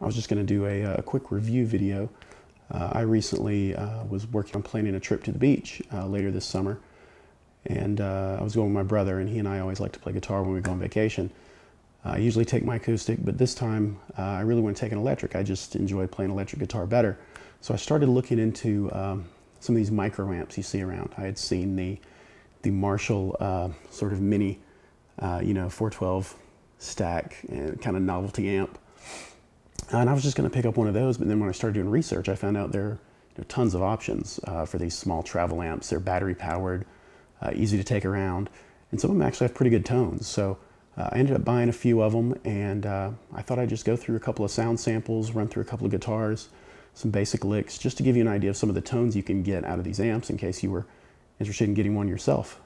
I was just going to do a quick review video. I recently was working on planning a trip to the beach later this summer, and I was going with my brother, and he and I always like to play guitar when we go on vacation. I usually take my acoustic, but this time I really want to take an electric. I just enjoy playing electric guitar better. So I started looking into some of these micro amps you see around. I had seen the Marshall sort of mini, 412 stack and kind of novelty amp. And I was just going to pick up one of those, but then when I started doing research, I found out there are tons of options for these small travel amps. They're battery powered, easy to take around, and some of them actually have pretty good tones. So I ended up buying a few of them, and I thought I'd just go through a couple of sound samples, run through a couple of guitars, some basic licks, just to give you an idea of some of the tones you can get out of these amps in case you were interested in getting one yourself.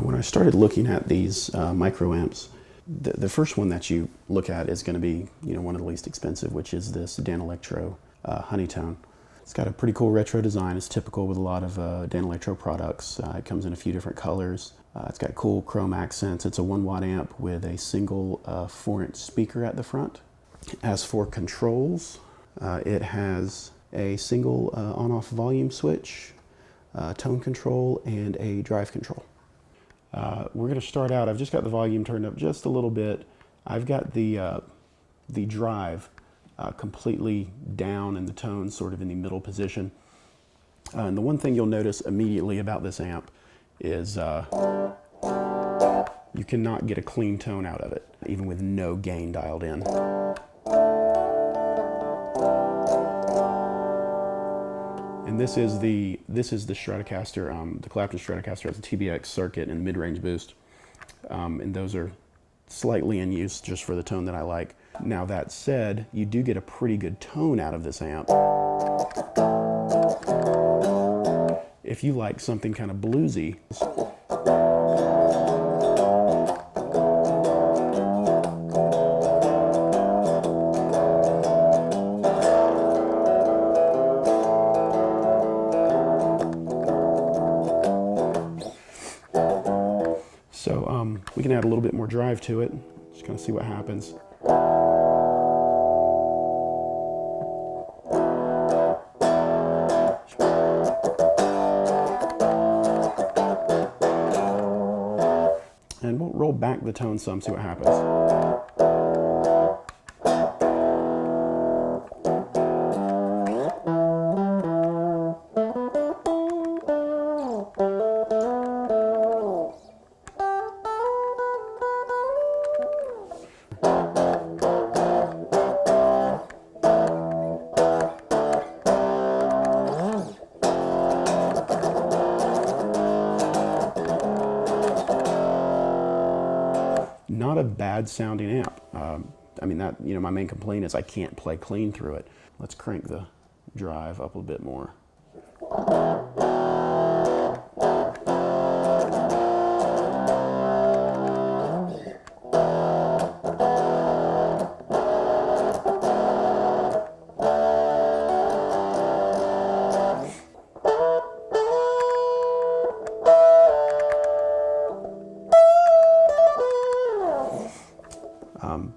When I started looking at these micro amps, the first one that you look at is going to be, one of the least expensive, which is this Danelectro Honeytone. It's got a pretty cool retro design. It's typical with a lot of Danelectro products. It comes in a few different colors. It's got cool chrome accents. It's a 1-watt amp with a single 4-inch speaker at the front. As for controls, it has a single on-off volume switch, tone control, and a drive control. We're going to start out. I've just got the volume turned up just a little bit. I've got the drive completely down and the tone sort of in the middle position. And the one thing you'll notice immediately about this amp is you cannot get a clean tone out of it, even with no gain dialed in. And this is the Stratocaster, the Clapton Stratocaster has a TBX circuit and mid-range boost, and those are slightly in use just for the tone that I like. Now that said, you do get a pretty good tone out of this amp if you like something kind of bluesy. So we can add a little bit more drive to it, just kind of see what happens. And we'll roll back the tone some, see what happens. Not a bad sounding amp. I mean, my main complaint is I can't play clean through it. Let's crank the drive up a bit more.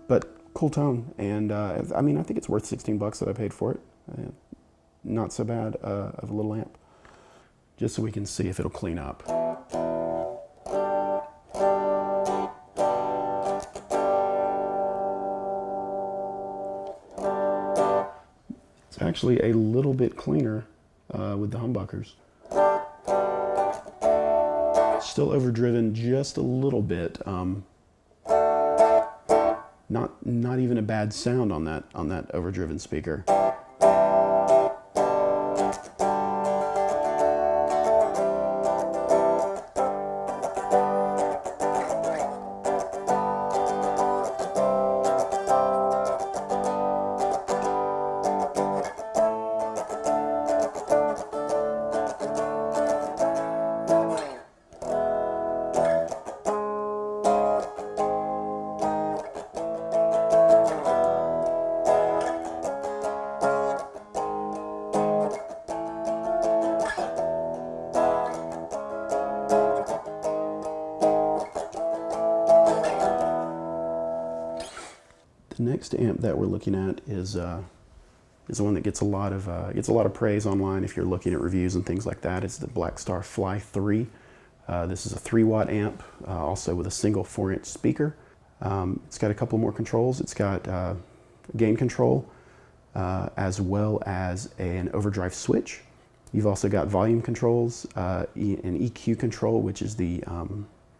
But cool tone, and I mean, I think it's worth 16 bucks that I paid for it. Not so bad of a little amp. Just so we can see if it'll clean up. It's actually a little bit cleaner with the humbuckers. Still overdriven just a little bit. Not even a bad sound on that overdriven speaker. next amp that we're looking at is one that gets a lot of praise online if you're looking at reviews and things like that. It's the Blackstar Fly 3. This is a 3-watt amp, also with a single 4-inch speaker. It's got a couple more controls. It's got gain control, as well as an overdrive switch. You've also got volume controls, an EQ control, which is the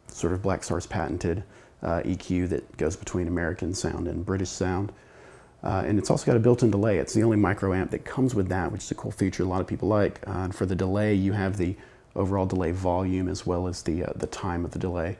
sort of Blackstar's patented EQ that goes between American sound and British sound. And it's also got a built-in delay. It's the only micro amp that comes with that, which is a cool feature a lot of people like. And for the delay, you have the overall delay volume as well as the time of the delay.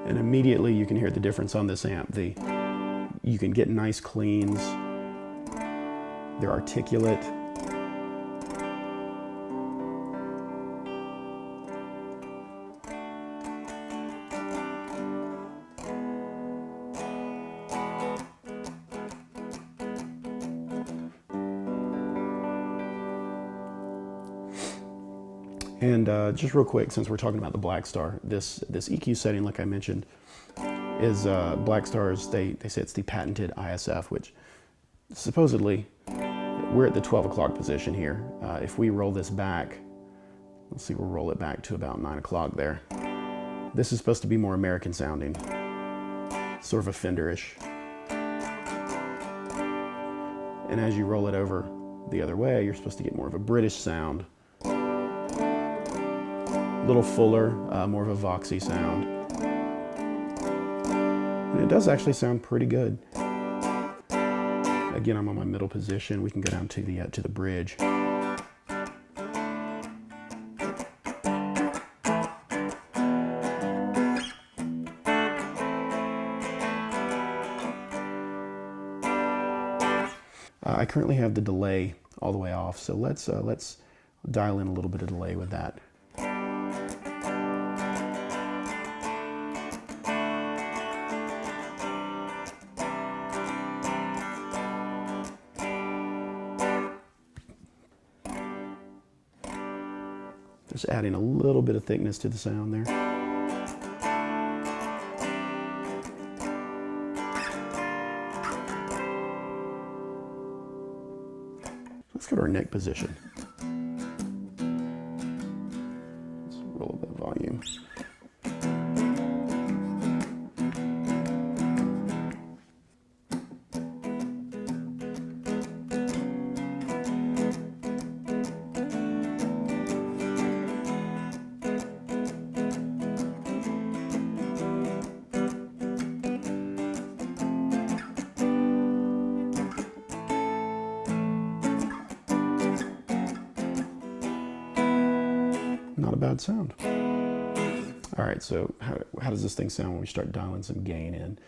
And immediately you can hear the difference on this amp. You can get nice cleans. They're articulate. And just real quick, since we're talking about the Blackstar, this EQ setting, like I mentioned, is Blackstar's, they say it's the patented ISF, which supposedly, we're at the 12 o'clock position here. If we roll this back, let's see, we'll roll it back to about 9 o'clock there. This is supposed to be more American sounding, sort of a Fender-ish. And as you roll it over the other way, you're supposed to get more of a British sound. A little fuller, more of a voxy sound. And it does actually sound pretty good. Again, I'm on my middle position. We can go down to the bridge. I currently have the delay all the way off, so let's dial in a little bit of delay with that. Just adding a little bit of thickness to the sound there. Let's go to our neck position. Let's roll up that volume. Not a bad sound. All right, so how does this thing sound when we start dialing some gain in?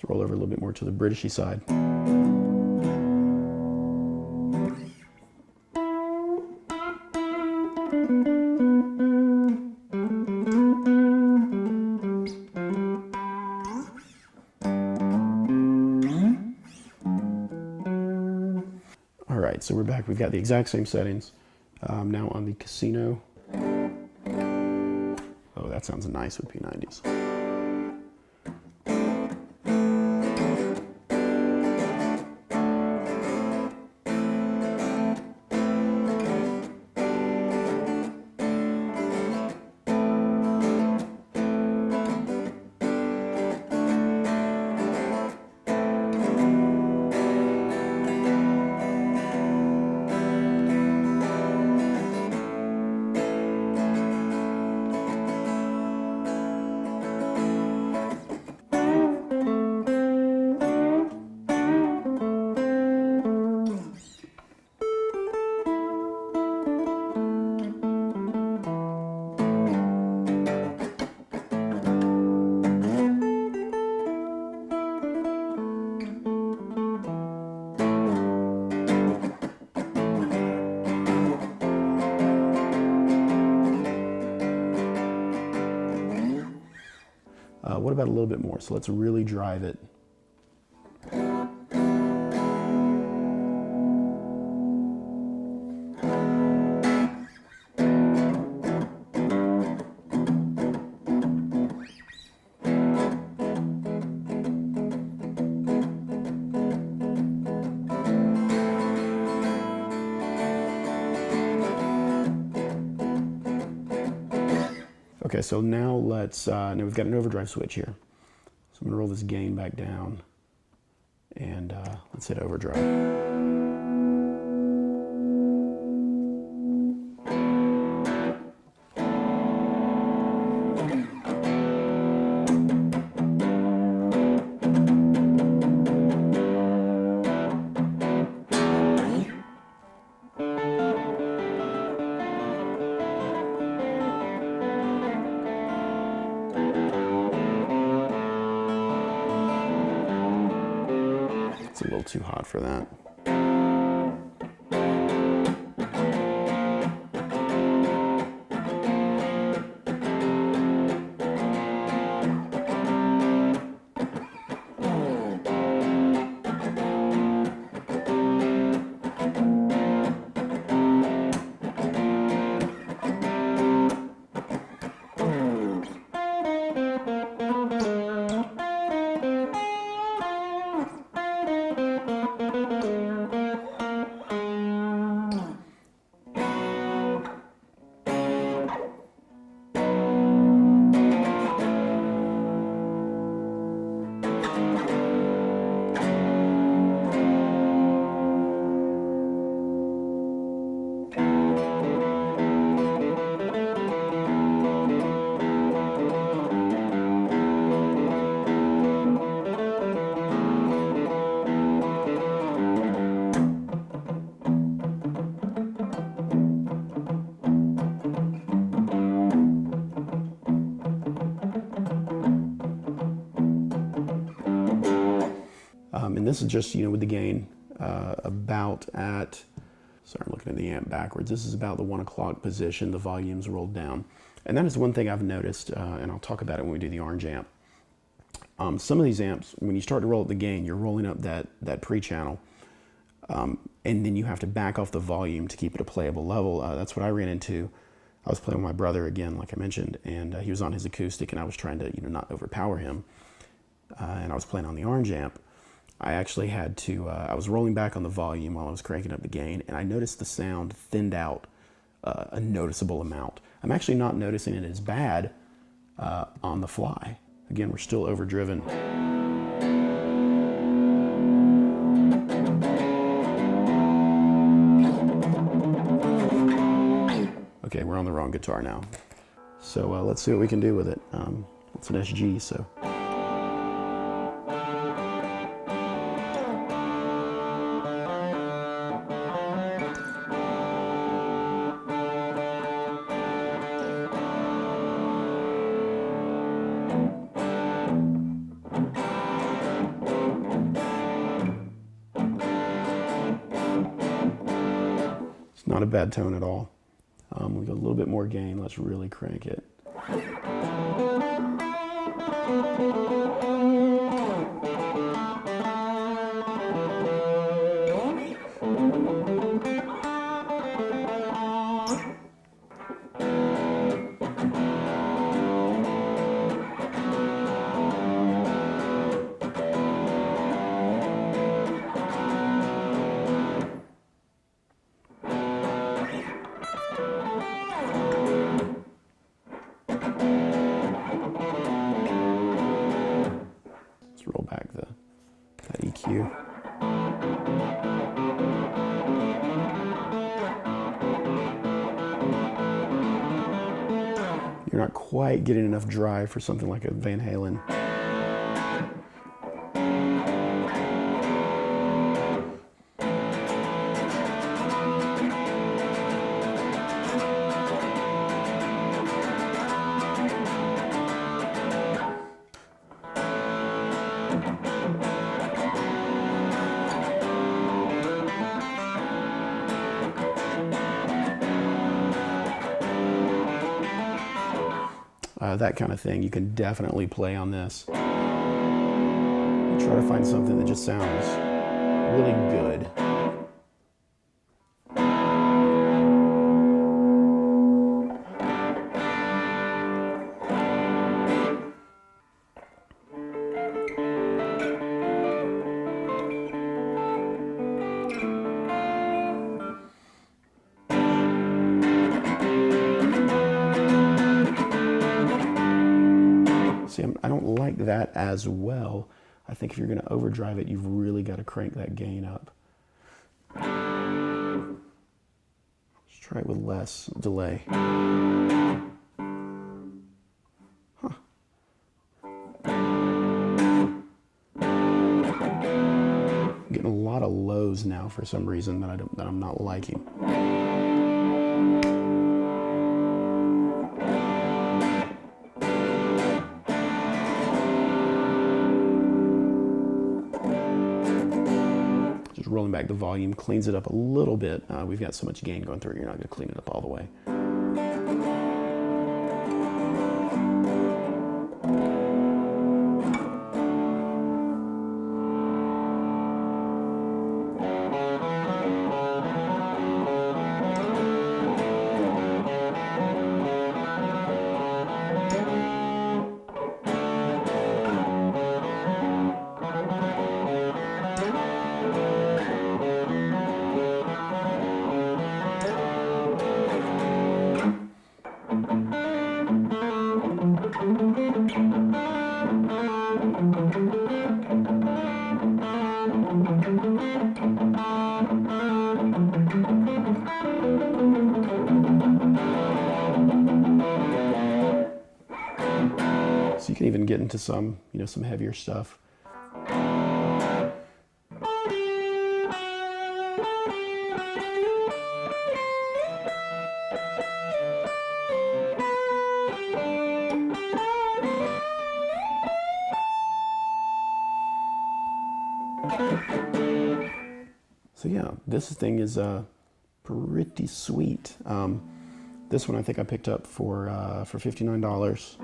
Roll over a little bit more to the Britishy side. All right, so we're back. We've got the exact same settings. Now on the Casino. Oh, that sounds nice with P90s. what about a little bit more? So let's really drive it. Okay, so now now we've got an overdrive switch here. So I'm gonna roll this gain back down and let's hit overdrive. It's a little too hot for that. And this is just, with the gain about at, sorry, I'm looking at the amp backwards. This is about the 1 o'clock position, the volume's rolled down. And that is one thing I've noticed, and I'll talk about it when we do the orange amp. Some of these amps, when you start to roll up the gain, you're rolling up that pre-channel, and then you have to back off the volume to keep it a playable level. That's what I ran into. I was playing with my brother again, like I mentioned, and he was on his acoustic, and I was trying to, not overpower him. And I was playing on the orange amp. I actually had to, I was rolling back on the volume while I was cranking up the gain, and I noticed the sound thinned out a noticeable amount. I'm actually not noticing it as bad on the fly. Again, we're still overdriven. Okay, we're on the wrong guitar now. So let's see what we can do with it. It's an SG, so. It's not a bad tone at all. We got a little bit more gain. Let's really crank it. Roll back that EQ. You're not quite getting enough drive for something like a Van Halen. that kind of thing, you can definitely play on this. Try to find something that just sounds really good. See, I don't like that as well. I think if you're going to overdrive it, you've really got to crank that gain up. Let's try it with less delay. Huh. I'm getting a lot of lows now for some reason that I'm not liking. Rolling back the volume cleans it up a little bit. We've got so much gain going through it, you're not going to clean it up all the way. So you can even get into some, some heavier stuff. So yeah, this thing is pretty sweet. This one I think I picked up for $59.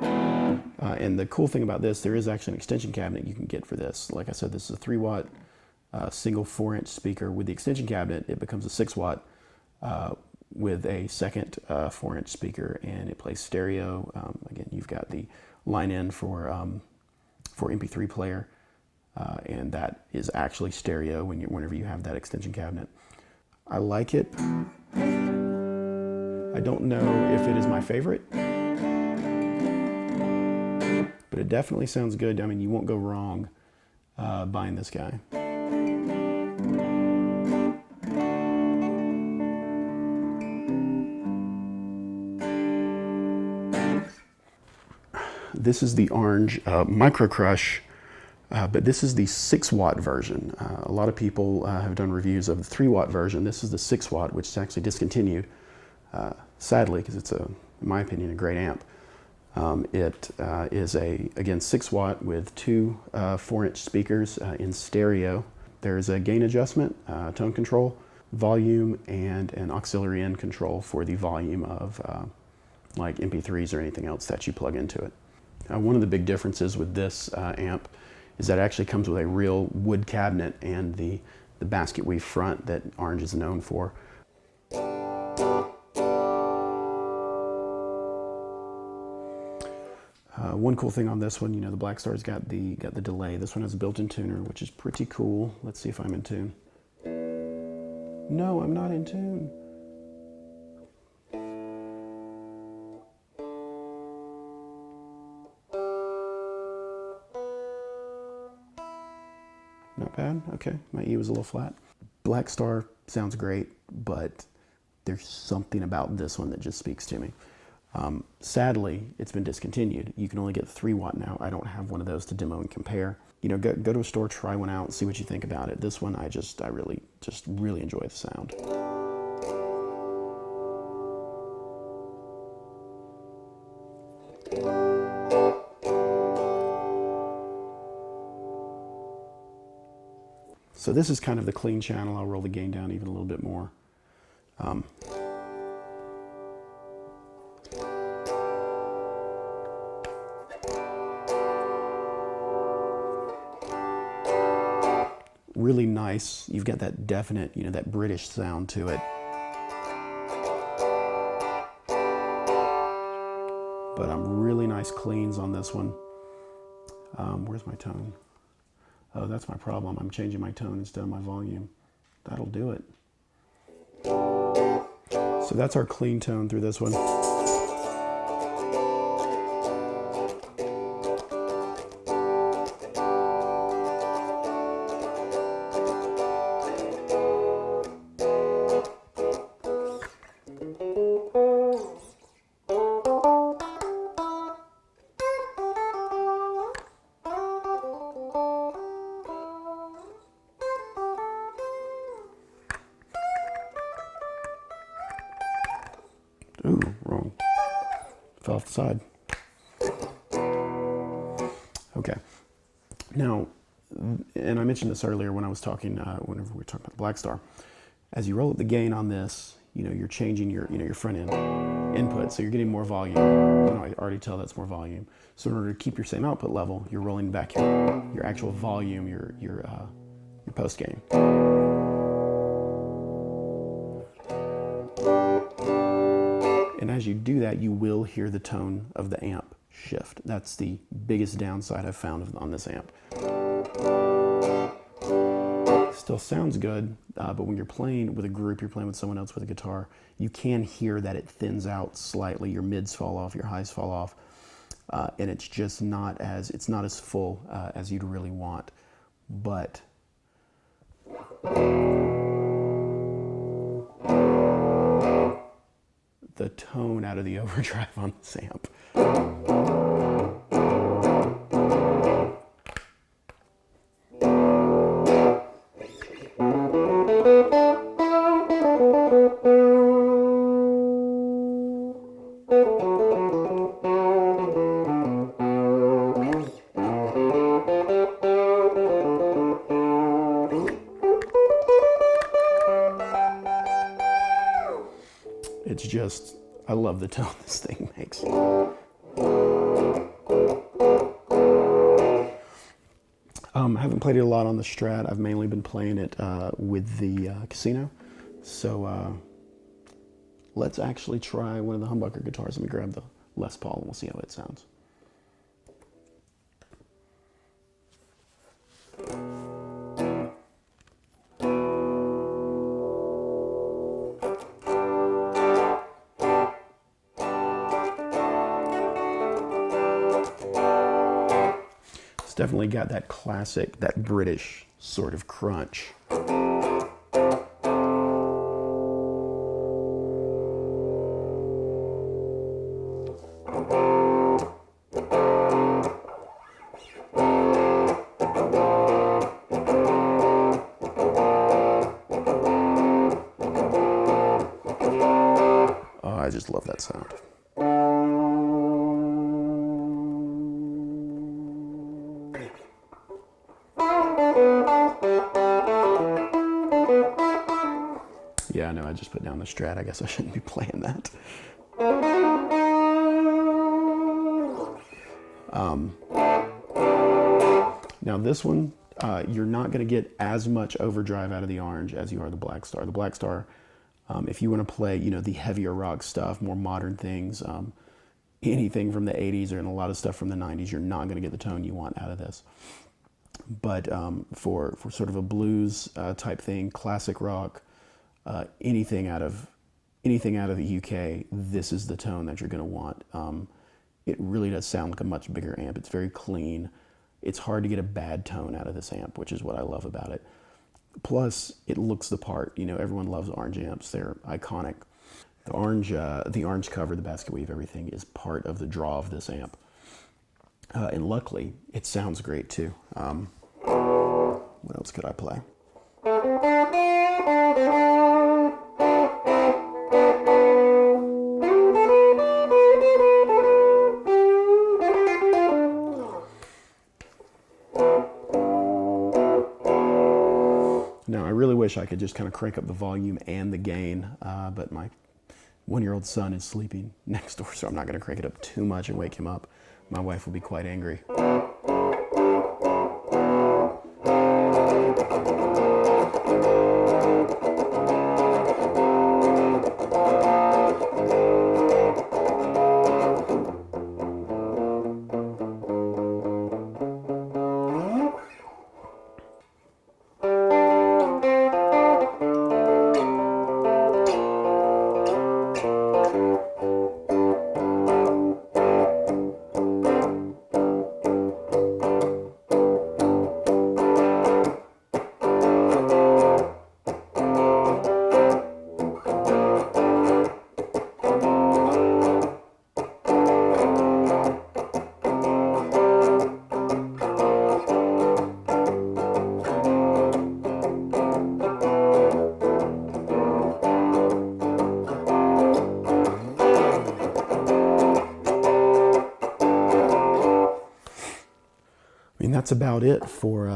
And the cool thing about this, there is actually an extension cabinet you can get for this. Like I said, this is a 3-watt single 4-inch speaker. With the extension cabinet, it becomes a 6-watt with a second 4-inch speaker, and it plays stereo. Again, you've got the line in for MP3 player, and that is actually stereo whenever you have that extension cabinet. I like it. I don't know if it is my favorite, but it definitely sounds good. I mean, you won't go wrong buying this guy. This is the orange Micro Crush, but this is the 6-watt version. A lot of people have done reviews of the 3-watt version. This is the 6-watt, which is actually discontinued, sadly, because it's, in my opinion, a great amp. It is again, 6-watt with 2 4-inch speakers in stereo. There's a gain adjustment, tone control, volume, and an auxiliary in control for the volume of like MP3s or anything else that you plug into it. One of the big differences with this amp is that it actually comes with a real wood cabinet and the basket weave front that Orange is known for. One cool thing on this one, the Blackstar's got the delay. This one has a built-in tuner, which is pretty cool. Let's see if I'm in tune. No, I'm not in tune. Not bad. Okay, my E was a little flat. Blackstar sounds great, but there's something about this one that just speaks to me. Sadly, it's been discontinued. You can only get 3-watt now. I don't have one of those to demo and compare. Go to a store, try one out, and see what you think about it. This one, I really enjoy the sound. So this is kind of the clean channel. I'll roll the gain down even a little bit more. really nice. You've got that definite, you know, that British sound to it. But really nice cleans on this one. Where's my tone? Oh, that's my problem. I'm changing my tone instead of my volume. That'll do it. So that's our clean tone through this one. Ooh, wrong. Fell off the side. Okay. Now, and I mentioned this earlier when I was talking, whenever we were talking about the Blackstar. As you roll up the gain on this, you know, you're changing your, you know, your front end input, so you're getting more volume. You know, I already tell that's more volume. So in order to keep your same output level, you're rolling back your actual volume, your post gain. And as you do that, you will hear the tone of the amp shift. That's the biggest downside I've found on this amp. Still sounds good, but when you're playing with a group, you're playing with someone else with a guitar, you can hear that it thins out slightly. Your mids fall off, your highs fall off, and it's just not as, it's not as full as you'd really want. But the tone out of the overdrive on this amp. It's just, I love the tone this thing makes. I haven't played it a lot on the Strat. I've mainly been playing it with the Casino. So let's actually try one of the humbucker guitars. Let me grab the Les Paul and we'll see how it sounds. Definitely got that classic, that British sort of crunch. Oh, I just love that sound. Yeah, I know, I just put down the Strat. I guess I shouldn't be playing that. Now this one, you're not going to get as much overdrive out of the Orange as you are the Blackstar. The Blackstar, if you want to play, you know, the heavier rock stuff, more modern things, anything from the 80s or a lot of stuff from the 90s, you're not going to get the tone you want out of this. But for sort of a blues type thing, classic rock, anything out of the UK, this is the tone that you're going to want. It really does sound like a much bigger amp. It's very clean. It's hard to get a bad tone out of this amp, which is what I love about it. Plus, it looks the part. You know, everyone loves Orange amps. They're iconic. The orange cover, the basket weave, everything is part of the draw of this amp. And luckily, it sounds great too. What else could I play? Now, I really wish I could just kind of crank up the volume and the gain, but my one-year-old son is sleeping next door, so I'm not going to crank it up too much and wake him up. My wife will be quite angry. that's about it for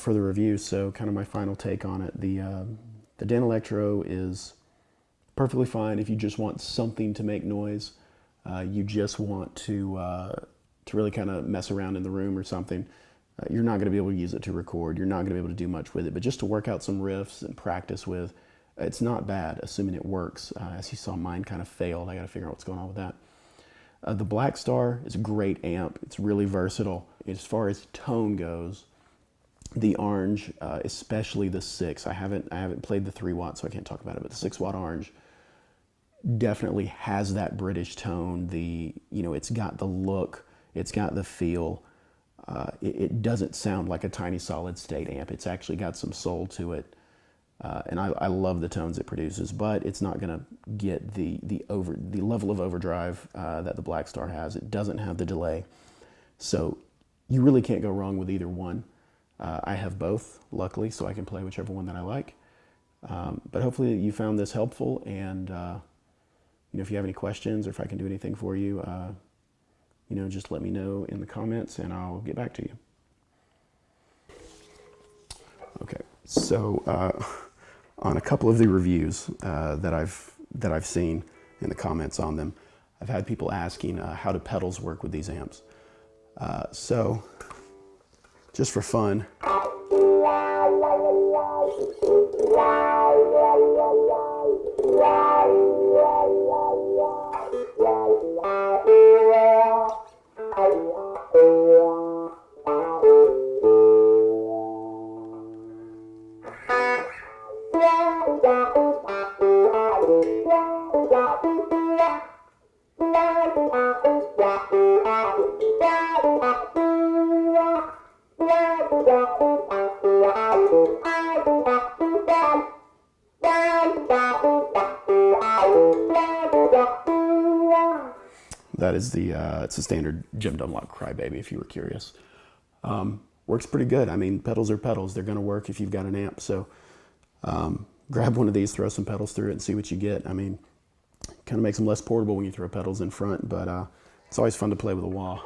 the review. So kind of my final take on it. The Danelectro is perfectly fine if you just want something to make noise. You just want to really kind of mess around in the room or something. You're not going to be able to use it to record. You're not going to be able to do much with it. But just to work out some riffs and practice with, it's not bad, assuming it works. As you saw, mine kind of failed. I got to figure out what's going on with that. The Blackstar is a great amp. It's really versatile. As far as tone goes, the orange, especially the 6, I haven't played the 3 watt, so I can't talk about it, but the 6 watt orange definitely has that British tone. It's got the look, it's got the feel. It doesn't sound like a tiny solid state amp. It's actually got some soul to it. And I love the tones it produces, but it's not going to get the level of overdrive that the Blackstar has. It doesn't have the delay. So you really can't go wrong with either one. I have both, luckily, so I can play whichever one that I like. But hopefully you found this helpful, and if you have any questions or if I can do anything for you, just let me know in the comments and I'll get back to you. Okay, so on a couple of the reviews that I've seen in the comments on them, I've had people asking how do pedals work with these amps. So just for fun, that is it's a standard Jim Dunlop Crybaby, if you were curious. Works pretty good. I mean, pedals are pedals. They're going to work if you've got an amp. So grab one of these, throw some pedals through it, and see what you get. I mean, kind of makes them less portable when you throw pedals in front, but it's always fun to play with a wah.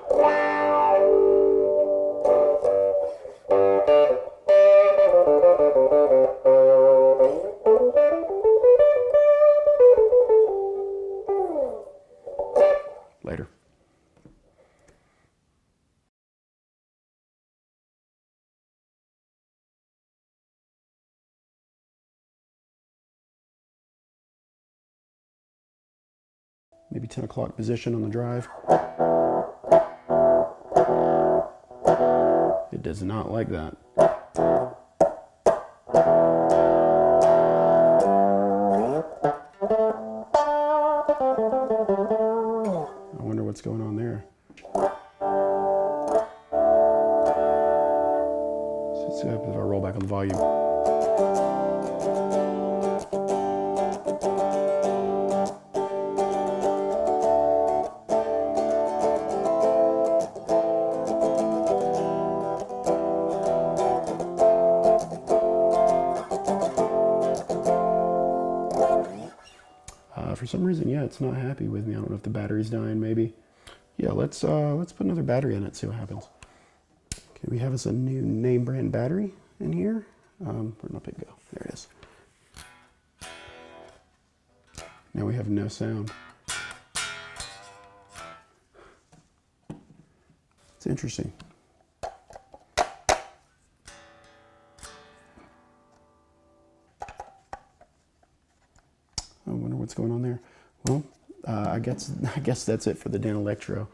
Later. Maybe 10 o'clock position on the drive. It does not like that. I wonder what's going on there. So let's see if I roll back on the volume. For some reason, yeah, it's not happy with me. I don't know if the battery's dying, maybe. Yeah, let's put another battery in it, see what happens. Okay, we have us a new name brand battery in here. Where'd my pig go? There it is. Now we have no sound. It's interesting. I wonder what's going on there. Well, I guess that's it for the Danelectro.